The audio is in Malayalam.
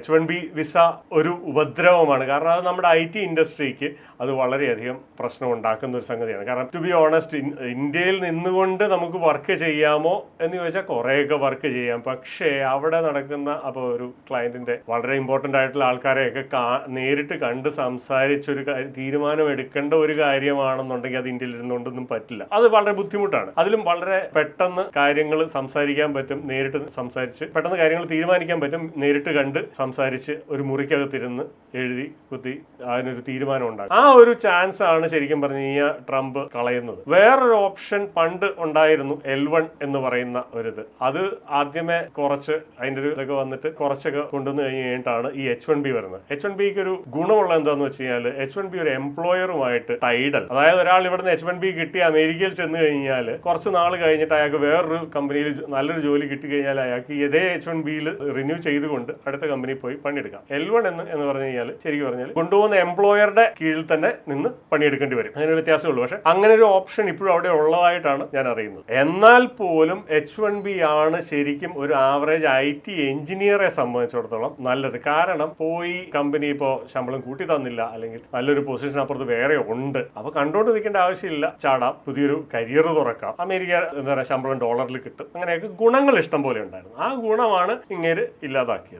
H1B വിസ ഒരു ഉപദ്രവമാണ്. കാരണം അത് നമ്മുടെ IT ഇൻഡസ്ട്രിക്ക് അത് വളരെയധികം പ്രശ്നം ഉണ്ടാക്കുന്ന ഒരു സംഗതിയാണ്. കാരണം ടു ബി ഓണസ്റ്റ്, ഇന്ത്യയിൽ നിന്നുകൊണ്ട് നമുക്ക് വർക്ക് ചെയ്യാമോ എന്ന് ചോദിച്ചാൽ കുറേയൊക്കെ വർക്ക് ചെയ്യാം. പക്ഷേ അവിടെ നടക്കുന്ന അപ്പോൾ ഒരു ക്ലയൻറ്റിൻ്റെ വളരെ ഇമ്പോർട്ടൻ്റ് ആയിട്ടുള്ള ആൾക്കാരെയൊക്കെ നേരിട്ട് കണ്ട് സംസാരിച്ചൊരു തീരുമാനം എടുക്കേണ്ട ഒരു കാര്യമാണെന്നുണ്ടെങ്കിൽ അത് ഇന്ത്യയിൽ ഇരുന്നുകൊണ്ടൊന്നും പറ്റില്ല. അത് വളരെ ബുദ്ധിമുട്ടാണ്. അതിലും വളരെ പെട്ടെന്ന് കാര്യങ്ങൾ സംസാരിക്കാൻ പറ്റും, നേരിട്ട് സംസാരിച്ച് പെട്ടെന്ന് കാര്യങ്ങൾ തീരുമാനിക്കാൻ പറ്റും. നേരിട്ട് കണ്ട് സംസാരിച്ച് ഒരു മുറിക്കകത്തിരുന്ന് എഴുതി കുത്തി അതിനൊരു തീരുമാനം ഉണ്ടാകും. ആ ഒരു ചാൻസ് ആണ് ശരിക്കും പറഞ്ഞു കഴിഞ്ഞാൽ ട്രംപ് കളയുന്നത്. വേറൊരു ഓപ്ഷൻ പണ്ട് ഉണ്ടായിരുന്നു, L1 എന്ന് പറയുന്ന ഒരിത്. അത് ആദ്യമേ കുറച്ച് അതിൻ്റെ ഒരു ഇതൊക്കെ വന്നിട്ട് കുറച്ചൊക്കെ കൊണ്ടുവന്ന് കഴിഞ്ഞിട്ടാണ് ഈ H1B വരുന്നത്. H1Bക്ക് ഒരു ഗുണമുള്ള എന്താന്ന് വെച്ച് കഴിഞ്ഞാൽ H1B ഒരു എംപ്ലോയറുമായിട്ട് ടൈഡൽ. അതായത് ഒരാൾ ഇവിടുന്ന് H1B കിട്ടി അമേരിക്കയിൽ ചെന്ന് കഴിഞ്ഞാൽ കുറച്ച് നാൾ കഴിഞ്ഞിട്ട് അയാൾക്ക് വേറൊരു കമ്പനിയിൽ നല്ലൊരു ജോലി കിട്ടിക്കഴിഞ്ഞാൽ അയാൾക്ക് ഇതേ H1Bയിൽ റിന്യൂ ചെയ്തുകൊണ്ട് അടുത്ത കമ്പനിയിൽ പോയി പണിയെടുക്കാം. L1 എന്ന് പറഞ്ഞു കഴിഞ്ഞാൽ ശരിക്കും പറഞ്ഞാൽ കൊണ്ടുപോകുന്ന എംപ്ലോയറുടെ കീഴിൽ തന്നെ നിന്ന് പണിയെടുക്കേണ്ടി വരും. അങ്ങനെ ഒരു വ്യത്യാസമുള്ളൂ. പക്ഷെ അങ്ങനെ ഒരു ഓപ്ഷൻ ഇപ്പോഴും അവിടെ ഉള്ളതായിട്ടാണ് ഞാൻ അറിയുന്നത്. എന്നാൽ പോലും H1B ആണ് ശരിക്കും ഒരു ആവറേജ് IT എഞ്ചിനീയറെ സംബന്ധിച്ചിടത്തോളം നല്ലത്. കാരണം പോയി കമ്പനി ഇപ്പോൾ ശമ്പളം കൂട്ടി തന്നില്ല, അല്ലെങ്കിൽ നല്ലൊരു പൊസിഷൻ അപ്പുറത്ത് വേറെ ഉണ്ട്, അപ്പൊ കണ്ടുകൊണ്ട് നിൽക്കേണ്ട ആവശ്യമില്ല, ചാടാം, പുതിയൊരു കരിയർ തുറക്കാം, അമേരിക്ക എന്താ പറയുക ശമ്പളം ഡോളറിൽ കിട്ടും. അങ്ങനെയൊക്കെ ഗുണങ്ങൾ ഇഷ്ടം പോലെ ഉണ്ടായിരുന്നു. ആ ഗുണമാണ് ഇങ്ങേര് ഇല്ലാതാക്കിയത്.